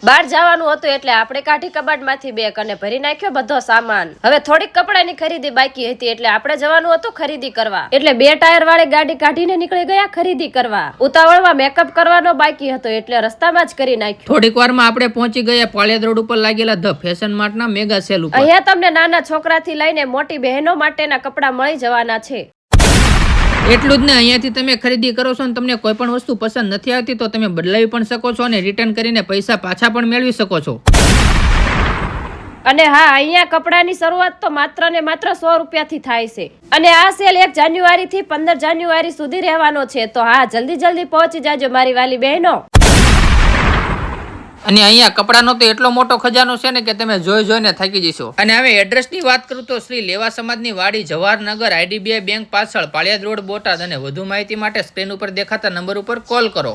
બહાર જવાનું હતું એટલે આપણે કાઢી કબાટમાંથી બેગ અને ભરી નાખ્યો બધો સામાન. હવે થોડીક કપડાની ખરીદી બાકી હતી એટલે આપણે જવાનું હતું ખરીદી કરવા. એટલે 2 ટાયર વાળી ગાડી કાઢીને નીકળી ગયા ખરીદી કરવા. ઉતાવળમાં મેકઅપ કરવાનો બાકી હતો એટલે રસ્તામાં જ કરી નાખ્યો. થોડીક વારમાં આપણે પહોંચી ગયા પાળિયાદ રોડ ઉપર લાગેલા ધ ફેશન માર્ટના મેગા સેલ ઉપર. અહીંયા તમને નાના છોકરાથી લઈને મોટી બહેનો માટેના કપડા મળી જવાના છે. એટલું જ ને, અહીંયાથી તમે ખરીદી કરો છો ને તમને કોઈ પણ વસ્તુ પસંદ નથી આવતી તો તમે બદલાવી પણ શકો છો અને રિટર્ન કરીને પૈસા પાછા પણ મેળવી શકો છો. અને હા, અહીંયા કપડાની શરૂઆત તો માત્ર ને માત્ર 100 રૂપિયાથી થાય છે. અને આ સેલ 1 જાન્યુઆરી થી 15 જાન્યુઆરી સુધી રહેવાનો છે. તો હા, જલ્દી પહોંચી જાજો મારી વાલી બહેનો. અને અહીંયા કપડાનો તો એટલો મોટો ખજાનો છે ને કે તમે જોઈને થાકી જશો. અને હવે એડ્રેસની વાત કરું તો શ્રી લેવા સમાજની વાડી, જવાહરનગર, IDBI બેંક પાછળ, પાળિયાદ રોડ, બોટાદ. અને વધુ માહિતી માટે સ્ક્રીન ઉપર દેખાતા નંબર ઉપર કોલ કરો.